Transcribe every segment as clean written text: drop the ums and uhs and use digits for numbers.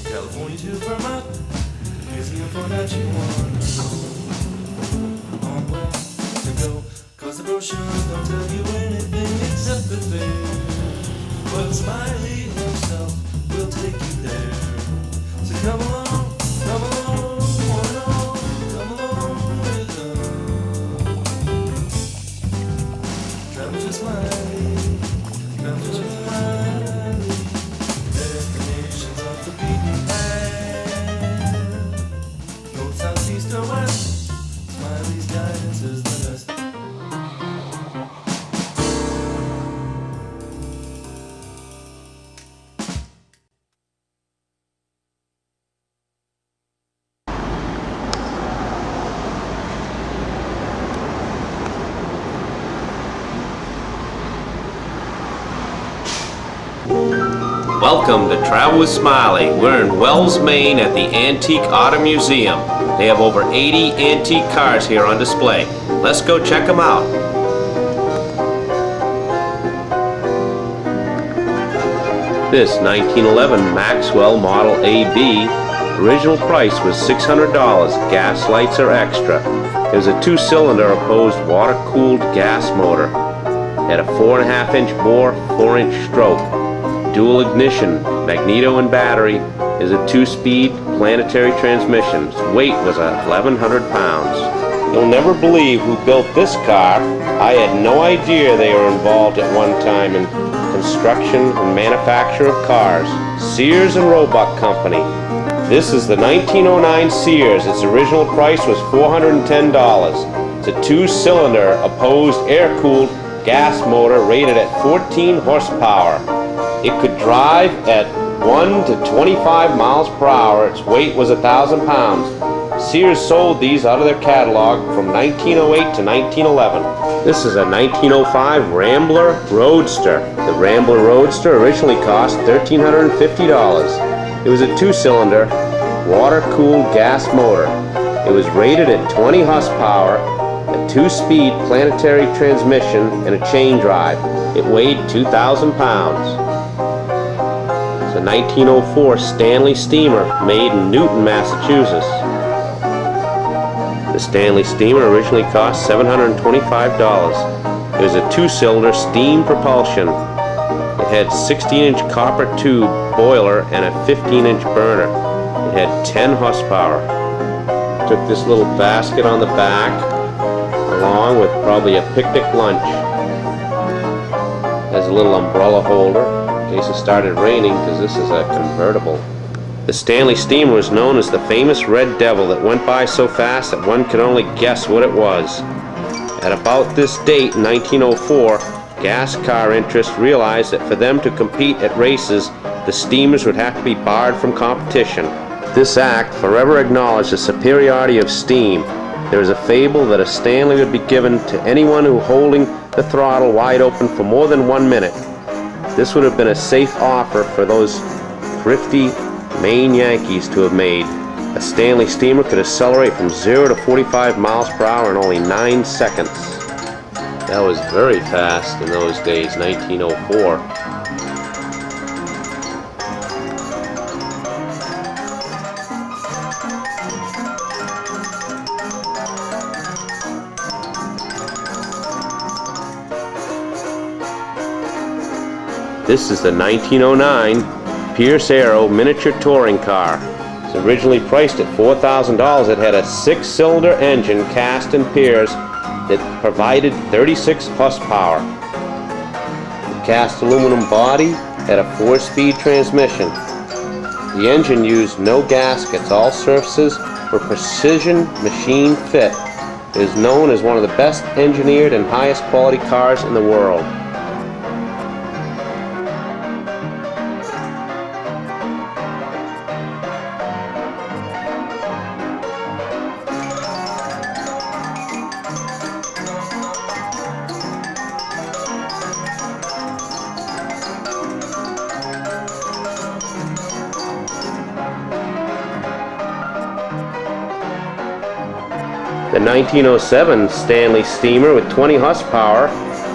California to Vermont, here's the info that you want on where to go, cause the brochures don't tell you anything except the fare. But Smiley himself will take you there. So come along, come along, come along with us. Travel to Smiley, travel to Smiley. Destinations off the beaten path. North, south, east, or west, Smiley's guidance is the best. Welcome to Travel with Smiley. We're in Wells, Maine at the Antique Auto Museum. They have over 80 antique cars here on display. Let's go check them out. This 1911 Maxwell Model AB, original price was $600. Gas lights are extra. It was a 2-cylinder opposed water-cooled gas motor. Had a 4.5-inch bore, 4-inch stroke. Dual ignition, magneto and battery, is a 2-speed planetary transmission. Its weight was 1,100 pounds. You'll never believe who built this car. I had no idea they were involved at one time in construction and manufacture of cars. Sears and Roebuck Company. This is the 1909 Sears. Its original price was $410. It's a 2-cylinder opposed air-cooled gas motor rated at 14 horsepower. It could drive at 1 to 25 miles per hour. Its weight was 1,000 pounds. Sears sold these out of their catalog from 1908 to 1911. This is a 1905 Rambler Roadster. The Rambler Roadster originally cost $1,350. It was a 2-cylinder, water-cooled gas motor. It was rated at 20 horsepower, a 2-speed planetary transmission, and a chain drive. It weighed 2,000 pounds. A 1904 Stanley steamer made in Newton, Massachusetts. The Stanley steamer originally cost $725. It was a 2-cylinder steam propulsion. It had 16-inch copper tube boiler and a 15-inch burner. It had 10 horsepower. Took this little basket on the back along with probably a picnic lunch. Has a little umbrella holder in case it started raining, because this is a convertible. The Stanley steamer was known as the famous Red Devil that went by so fast that one could only guess what it was. At about this date in 1904, gas car interests realized that for them to compete at races, the steamers would have to be barred from competition. This act forever acknowledged the superiority of steam. There is a fable that a Stanley would be given to anyone who holding the throttle wide open for more than 1 minute. This would have been a safe offer for those thrifty Maine Yankees to have made. A Stanley steamer could accelerate from 0 to 45 miles per hour in only 9 seconds. That was very fast in those days, 1904. This is the 1909 Pierce Aero miniature touring car. It's originally priced at $4,000. It had a 6-cylinder engine cast in Pierce that provided 36 horsepower. The cast aluminum body had a 4-speed transmission. The engine used no gaskets. All surfaces were precision machine fit. It is known as one of the best engineered and highest quality cars in the world. The 1907 Stanley steamer with 20 horsepower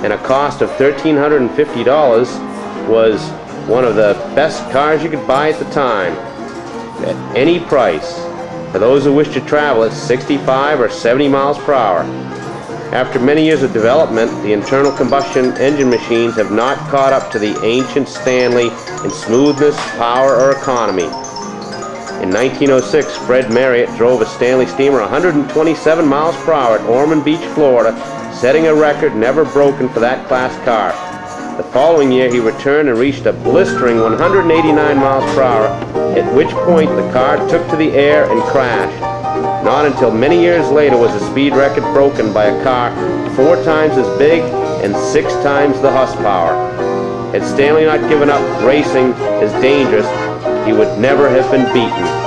and a cost of $1,350 was one of the best cars you could buy at the time, at any price, for those who wish to travel at 65 or 70 miles per hour. After many years of development, the internal combustion engine machines have not caught up to the ancient Stanley in smoothness, power, or economy. In 1906, Fred Marriott drove a Stanley steamer 127 miles per hour at Ormond Beach, Florida, setting a record never broken for that class car. The following year, he returned and reached a blistering 189 miles per hour, at which point the car took to the air and crashed. Not until many years later was the speed record broken by a car 4 times as big and 6 times the horsepower. Had Stanley not given up racing as dangerous, he would never have been beaten.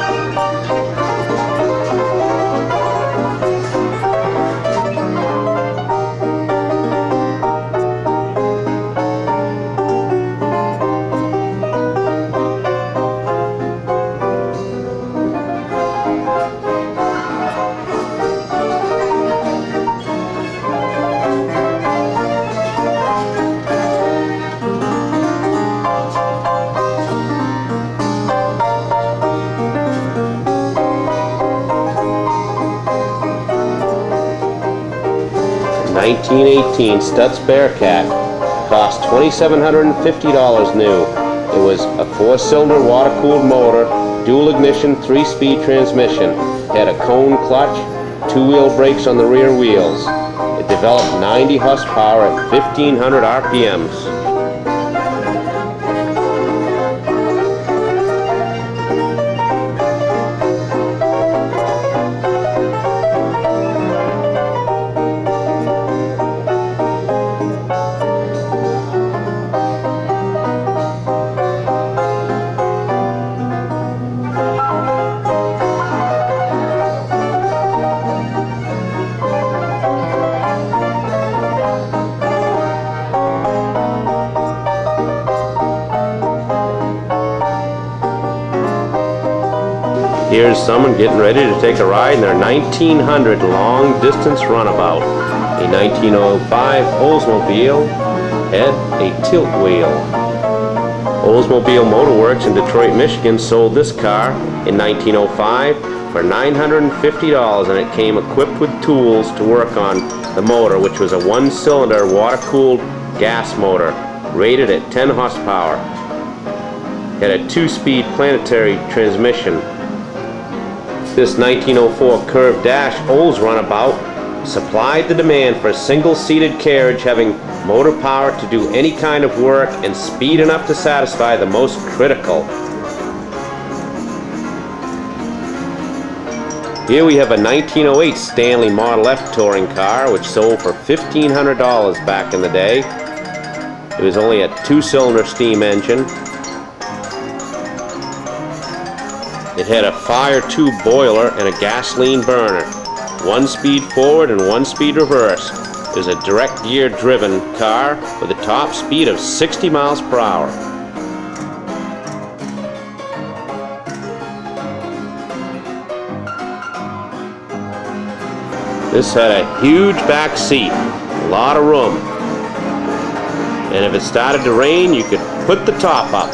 In 1918, Stutz Bearcat cost $2,750 new. It was a 4-cylinder water-cooled motor, dual ignition, 3-speed transmission. It had a cone clutch, 2-wheel brakes on the rear wheels. It developed 90 horsepower at 1,500 RPMs. Here's someone getting ready to take a ride in their 1900 long-distance runabout. A 1905 Oldsmobile had a tilt wheel. Oldsmobile Motor Works in Detroit, Michigan sold this car in 1905 for $950, and it came equipped with tools to work on the motor, which was a 1-cylinder water-cooled gas motor rated at 10 horsepower. It had a 2-speed planetary transmission. This 1904 curved dash Olds runabout supplied the demand for a single-seated carriage having motor power to do any kind of work and speed enough to satisfy the most critical. Here we have a 1908 Stanley Model F touring car, which sold for $1,500 back in the day. It was only a 2-cylinder steam engine. It had a fire tube boiler and a gasoline burner, 1-speed forward and 1-speed reverse. It was a direct gear driven car with a top speed of 60 miles per hour. This had a huge back seat, a lot of room, and if it started to rain, you could put the top up.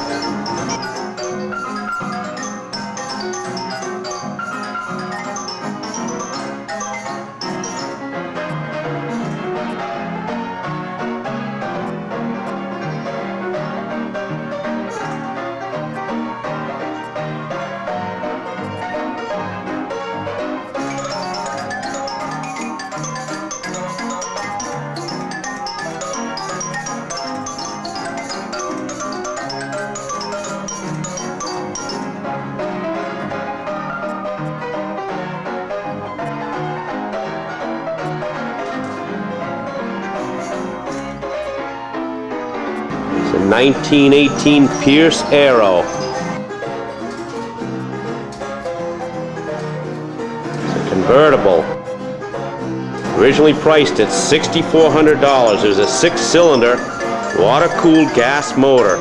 It's a 1918 Pierce Arrow. It's a convertible. Originally priced at $6,400. It was a 6-cylinder water-cooled gas motor.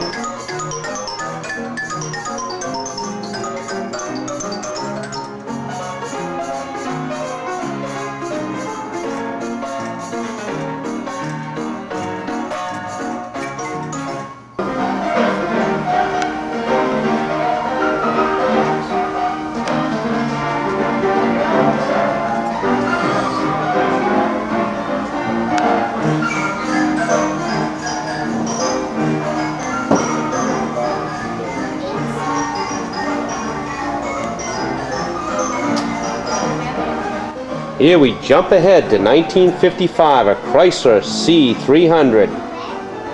Here we jump ahead to 1955, a Chrysler C300.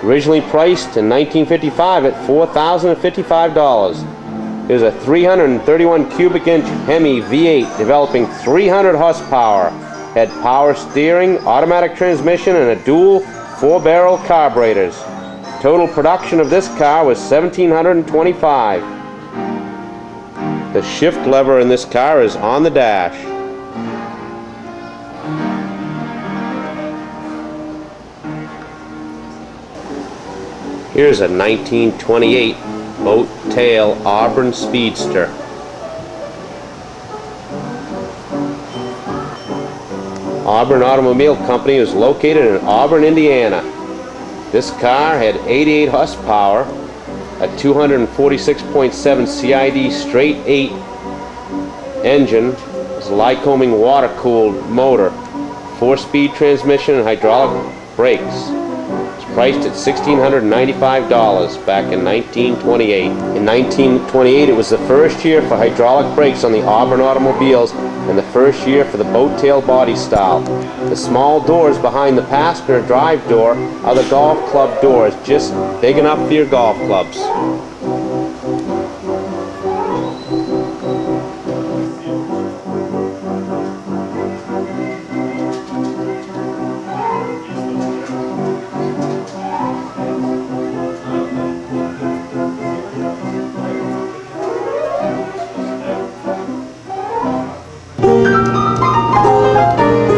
Originally priced in 1955 at $4,055. It was a 331 cubic inch Hemi V8 developing 300 horsepower. Had power steering, automatic transmission, and a dual 4-barrel carburetors. Total production of this car was 1,725. The shift lever in this car is on the dash. Here's a 1928 boat tail Auburn Speedster. Auburn Automobile Company was located in Auburn, Indiana. This car had 88 horsepower, a 246.7 CID straight 8 engine, it was a Lycoming water-cooled motor, 4-speed transmission and hydraulic brakes. Priced at $1,695 back in 1928. In 1928, it was the first year for hydraulic brakes on the Auburn automobiles and the first year for the boat tail body style. The small doors behind the passenger drive door are the golf club doors, just big enough for your golf clubs.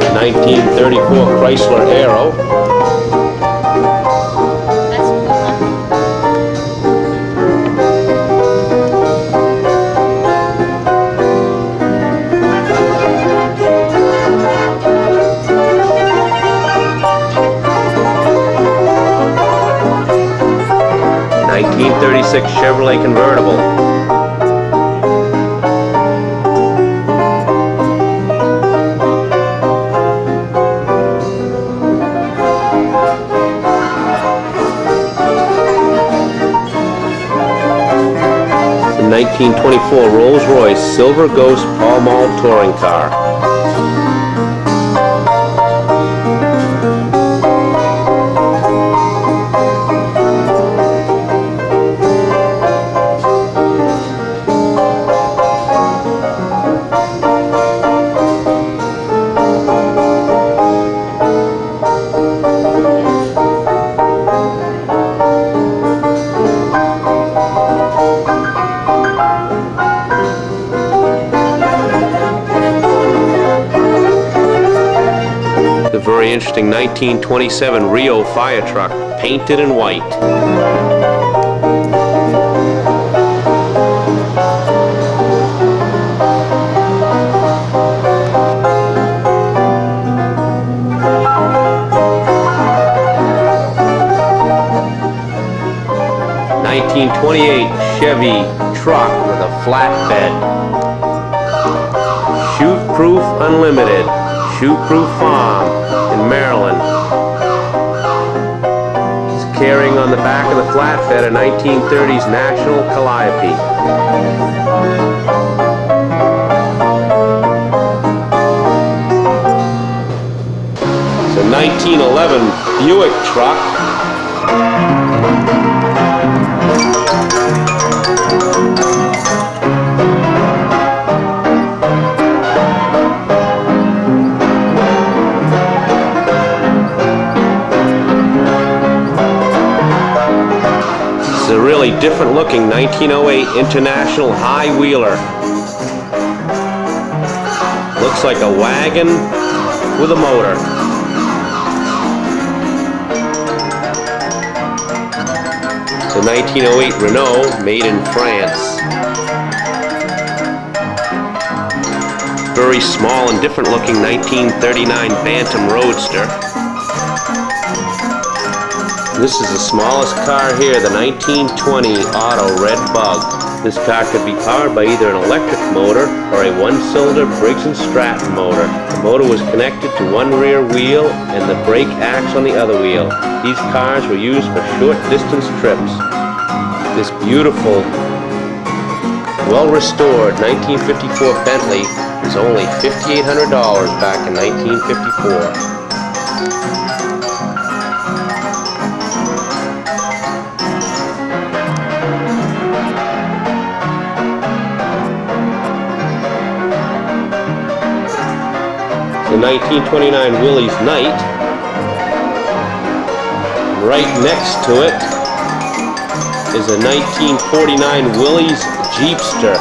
The 1934 Chrysler Aero. '36 Chevrolet convertible. The 1924 Rolls-Royce Silver Ghost Pall Mall touring car. Very interesting 1927 Rio fire truck, painted in white. '28 Chevy truck with a flatbed. Shoot-proof Unlimited, Shoot-proof Farm in Maryland. It's carrying on the back of the flatbed a 1930s National Calliope. It's a 1911 Buick truck. It's a really different looking 1908 International High Wheeler. Looks like a wagon with a motor. It's a 1908 Renault made in France. Very small and different looking 1939 Bantam Roadster. This is the smallest car here, the 1920 Auto Red Bug. This car could be powered by either an electric motor or a one-cylinder Briggs & Stratton motor. The motor was connected to one rear wheel and the brake acts on the other wheel. These cars were used for short distance trips. This beautiful, well-restored 1954 Bentley was only $5,800 back in 1954. The 1929 Willys Knight. Right next to it is a 1949 Willys Jeepster.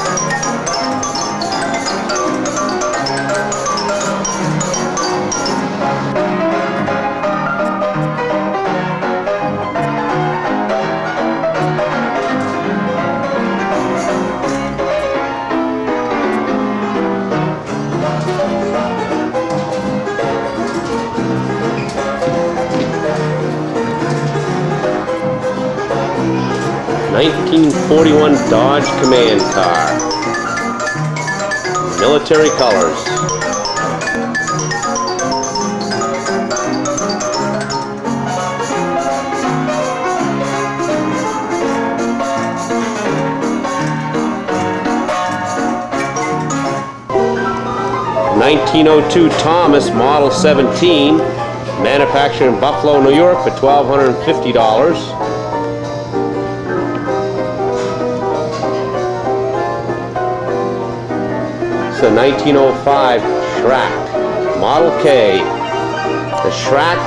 '41 Dodge Command car, military colors. '1902 Thomas Model 17, manufactured in Buffalo, New York for $1,250. It's a 1905 Schracht Model K. The Schracht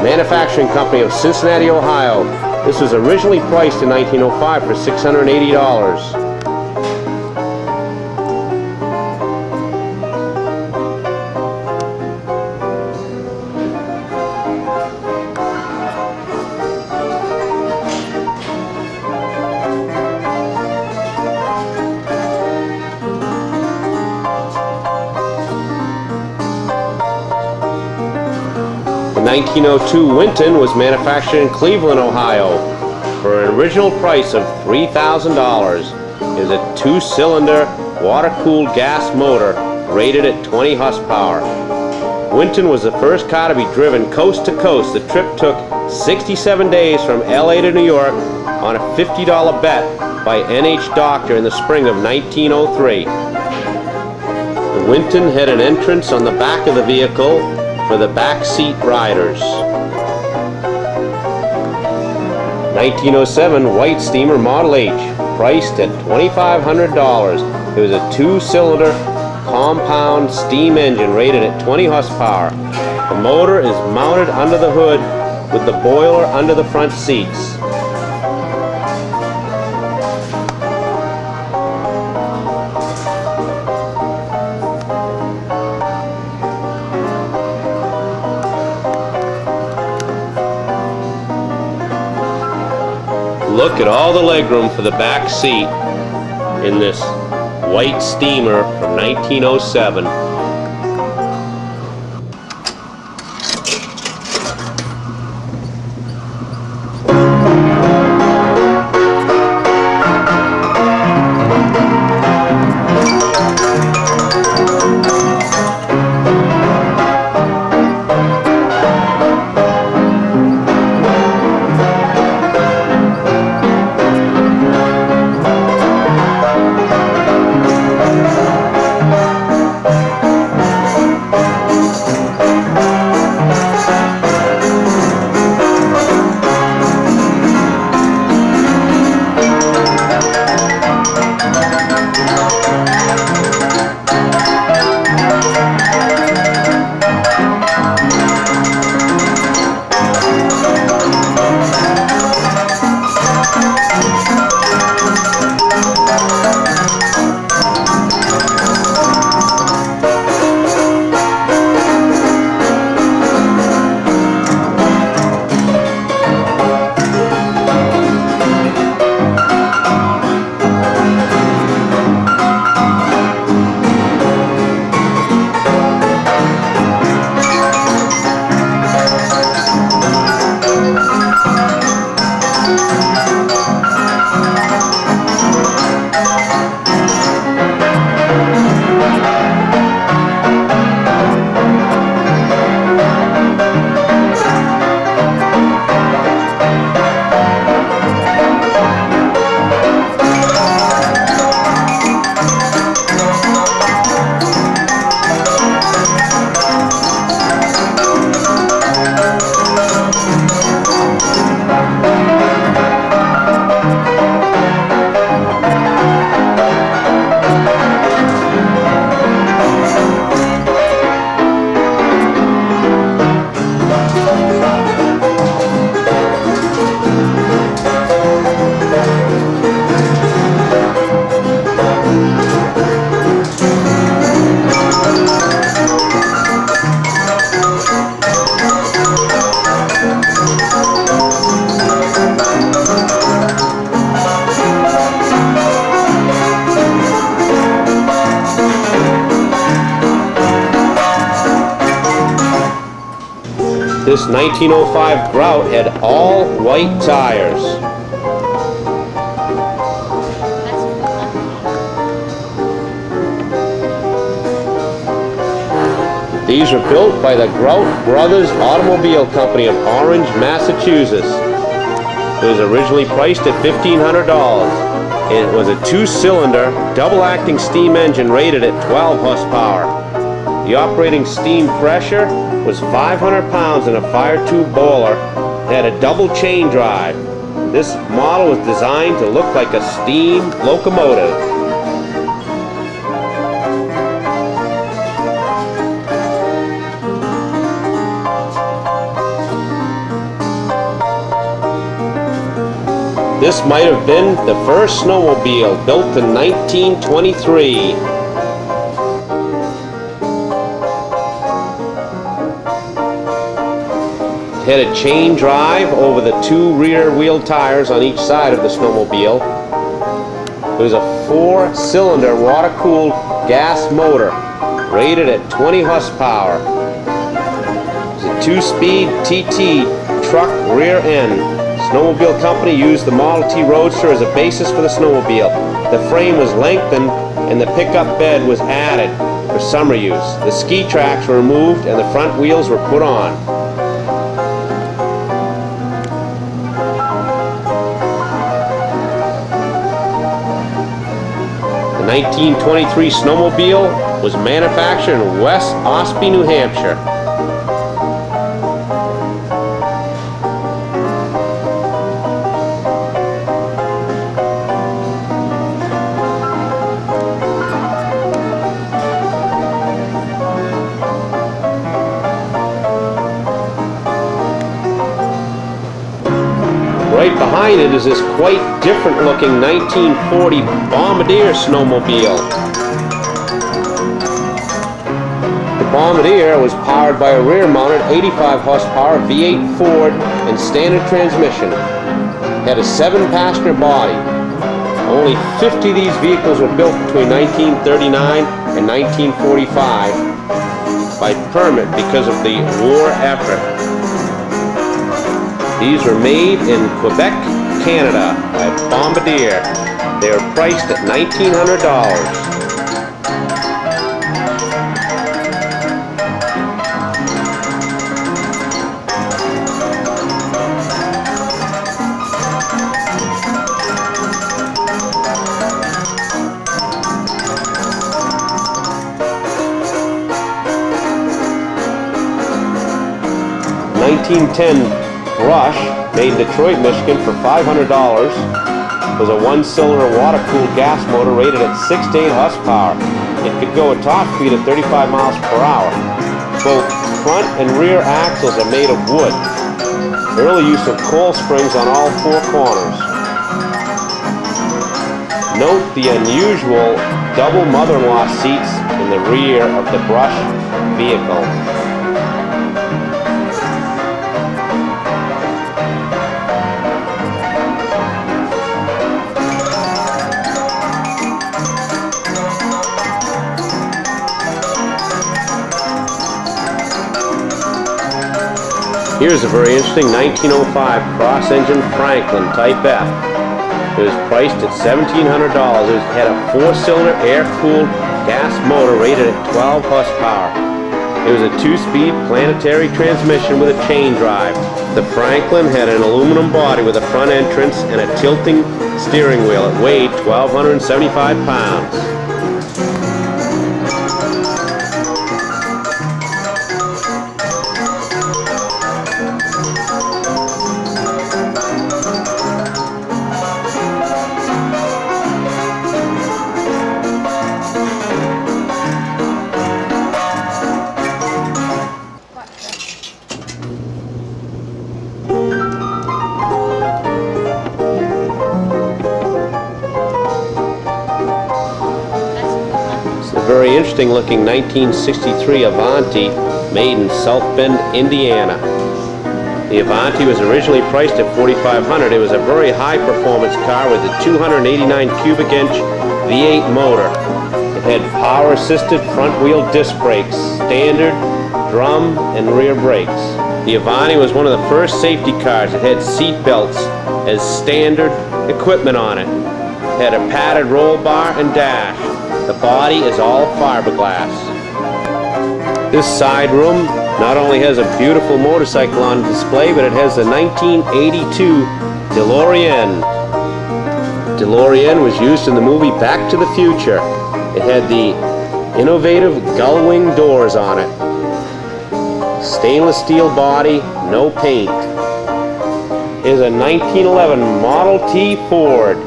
Manufacturing Company of Cincinnati, Ohio. This was originally priced in 1905 for $680. The 1902 Winton was manufactured in Cleveland, Ohio for an original price of $3,000. It is a 2-cylinder water-cooled gas motor rated at 20 horsepower. Winton was the first car to be driven coast to coast. The trip took 67 days from LA to New York on a $50 bet by NH Doctor in the spring of 1903. The Winton had an entrance on the back of the vehicle for the back seat riders. 1907 White Steamer Model H, priced at $2,500. It was a 2-cylinder compound steam engine rated at 20 horsepower. The motor is mounted under the hood with the boiler under the front seats. Look at all the legroom for the back seat in this white steamer from 1907. This 1905 Grout had all white tires. These were built by the Grout Brothers Automobile Company of Orange, Massachusetts. It was originally priced at $1,500. It was a two-cylinder, double-acting steam engine rated at 12 horsepower. The operating steam pressure was 500 pounds in a fire tube boiler. It had a double chain drive. This model was designed to look like a steam locomotive. This might have been the first snowmobile, built in 1923. It had a chain drive over the two rear wheel tires on each side of the snowmobile. It was a four-cylinder water-cooled gas motor rated at 20 horsepower. It was a two-speed TT truck rear end. Snowmobile company used the Model T Roadster as a basis for the snowmobile. The frame was lengthened and the pickup bed was added for summer use. The ski tracks were removed and the front wheels were put on. The 1923 snowmobile was manufactured in West Ospey, New Hampshire. Right behind it is this quite different looking 1940 Bombardier snowmobile. The Bombardier was powered by a rear-mounted 85 horsepower V8 Ford and standard transmission. It had a 7-passenger body. Only 50 of these vehicles were built between 1939 and 1945 by permit because of the war effort. These were made in Quebec, Canada by Bombardier. They were priced at $1,900. $1910 Brush, made in Detroit, Michigan for $500, was a one-cylinder water-cooled gas motor rated at 6 to 8 horsepower. It could go at top speed at 35 miles per hour. Both front and rear axles are made of wood. Early use of coil springs on all four corners. Note the unusual double mother-in-law seats in the rear of the Brush vehicle. Here's a very interesting 1905 cross-engine Franklin Type F. It was priced at $1,700. It had a four-cylinder air-cooled gas motor rated at 12 horsepower. It was a two-speed planetary transmission with a chain drive. The Franklin had an aluminum body with a front entrance and a tilting steering wheel. It weighed 1,275 pounds. Very interesting looking 1963 Avanti made in South Bend, Indiana. The Avanti was originally priced at $4,500. It was a very high performance car with a 289 cubic inch V8 motor. It had power assisted front wheel disc brakes, standard drum and rear brakes. The Avani was one of the first safety cars. It had seat belts as standard equipment on it. It had a padded roll bar and dash. The body is all fiberglass. This side room not only has a beautiful motorcycle on display, but it has a 1982 DeLorean. DeLorean was used in the movie Back to the Future. It had the innovative gull-wing doors on it. Stainless steel body, no paint. Here's a 1911 Model T Ford.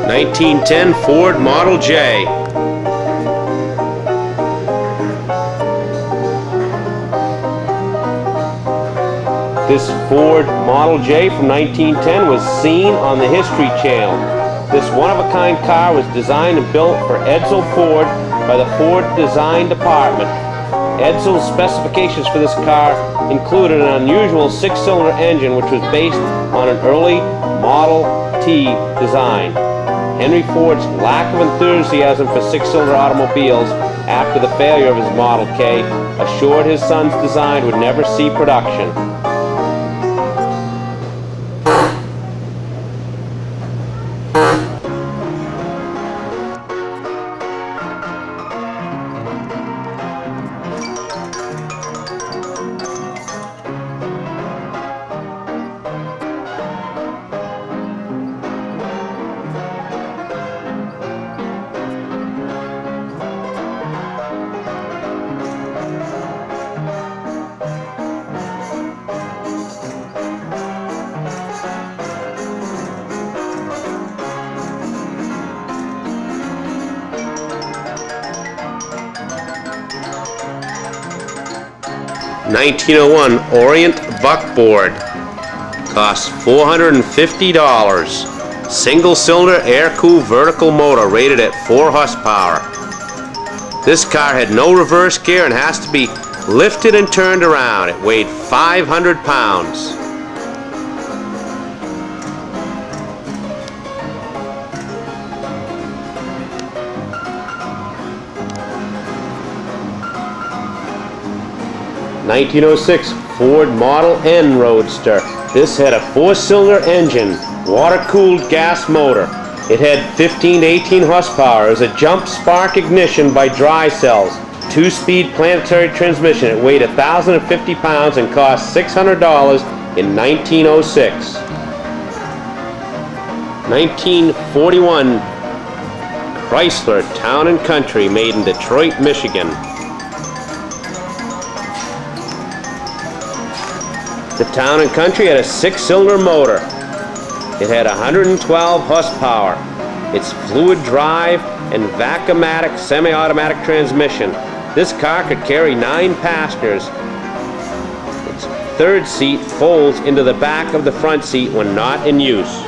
(1910) Ford Model J. This Ford Model J from 1910 was seen on the History Channel. This one-of-a-kind car was designed and built for Edsel Ford by the Ford Design Department. Edsel's specifications for this car included an unusual six-cylinder engine which was based on an early Model T design. Henry Ford's lack of enthusiasm for six-cylinder automobiles after the failure of his Model K assured his son's design would never see production. (1901) Orient Buckboard. Costs $450. Single-cylinder air-cooled vertical motor rated at 4 horsepower. This car had no reverse gear and has to be lifted and turned around. It weighed 500 pounds. (1906) Ford Model N Roadster. This had a 4-cylinder engine, water-cooled gas motor. It had 15 to 18 horsepower. It was a jump spark ignition by dry cells. 2-speed planetary transmission. It weighed 1,050 pounds and cost $600 in 1906. 1941 Chrysler Town and Country, made in Detroit, Michigan. The Town and Country had a 6-cylinder motor. It had 112 horsepower. Its fluid drive and vacuumatic semi-automatic transmission. This car could carry 9 passengers. Its third seat folds into the back of the front seat when not in use.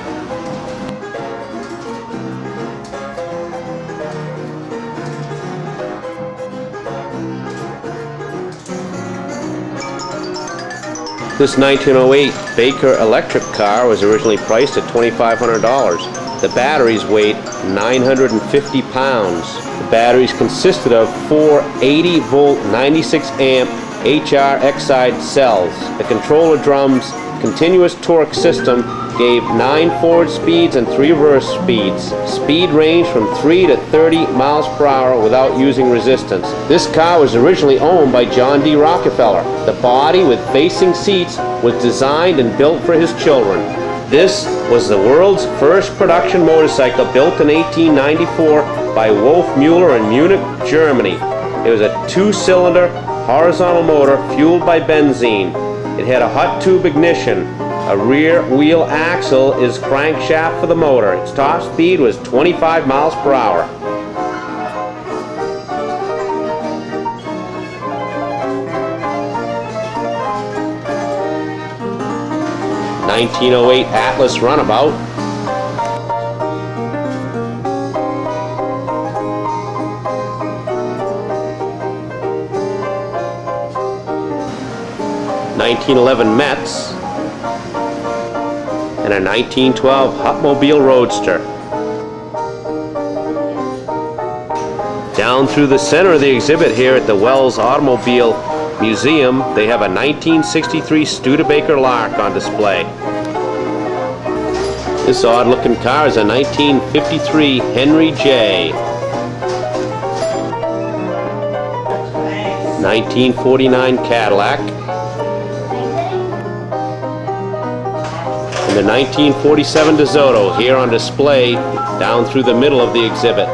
This 1908 Baker electric car was originally priced at $2,500. The batteries weighed 950 pounds. The batteries consisted of 4 80-volt 96-amp HR Exide cells. The controller drum's continuous torque system gave 9 forward speeds and 3 reverse speeds. Speed ranged from 3 to 30 miles per hour without using resistance. This car was originally owned by John D. Rockefeller. The body with facing seats was designed and built for his children. This was the world's first production motorcycle, built in 1894 by Wolf Mueller in Munich, Germany. It was a 2-cylinder horizontal motor fueled by benzene. It had a hot tube ignition. A rear wheel axle is crankshaft for the motor. Its top speed was 25 miles per hour. (1908) Atlas Runabout. 1911 Mets, and a 1912 Hotmobile Roadster. Down through the center of the exhibit here at the Wells Automobile Museum, they have a 1963 Studebaker Lark on display. This odd-looking car is a 1953 Henry J. 1949 Cadillac. And the 1947 DeSoto here on display down through the middle of the exhibit.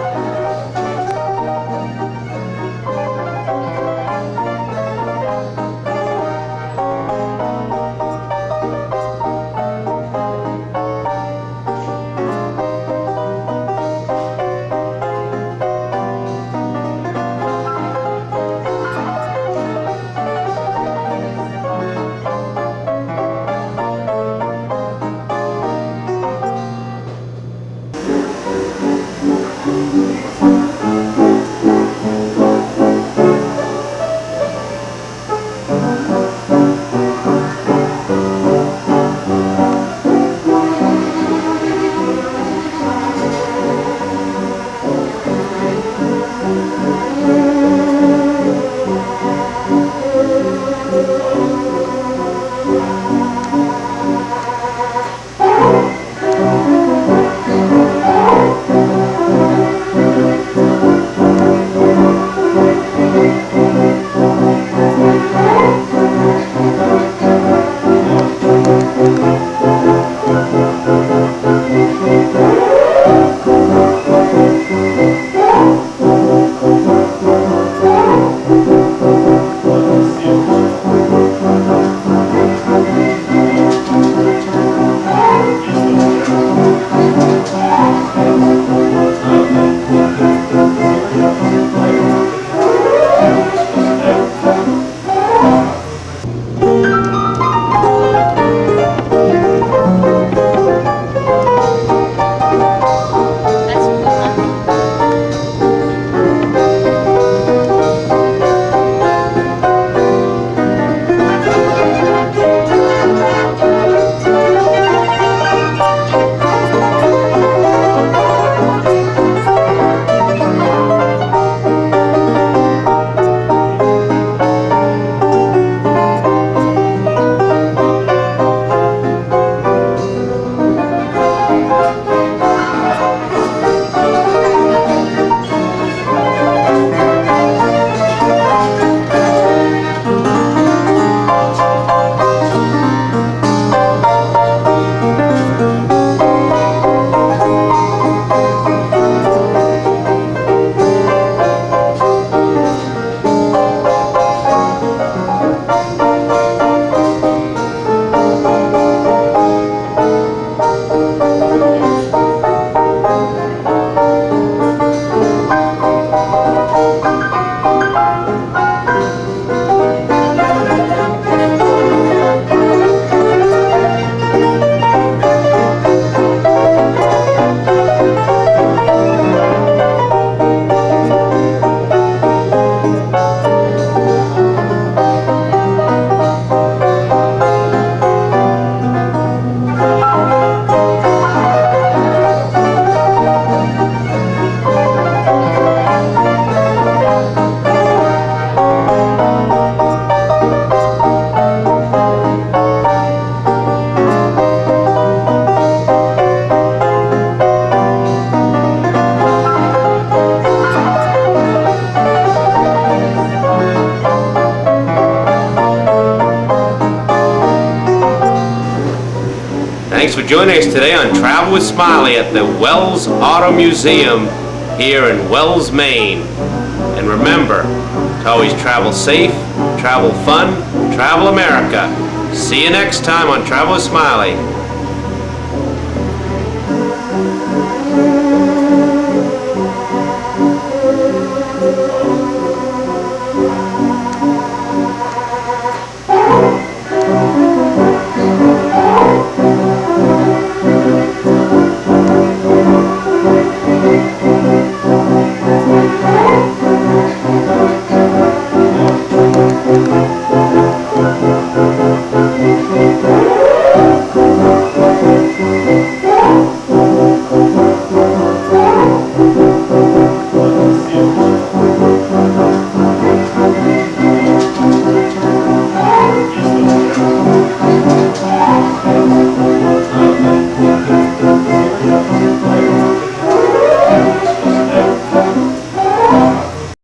Thanks for joining us today on Travel with Smiley at the Wells Auto Museum here in Wells, Maine. And remember to always travel safe, travel fun, travel America. See you next time on Travel with Smiley.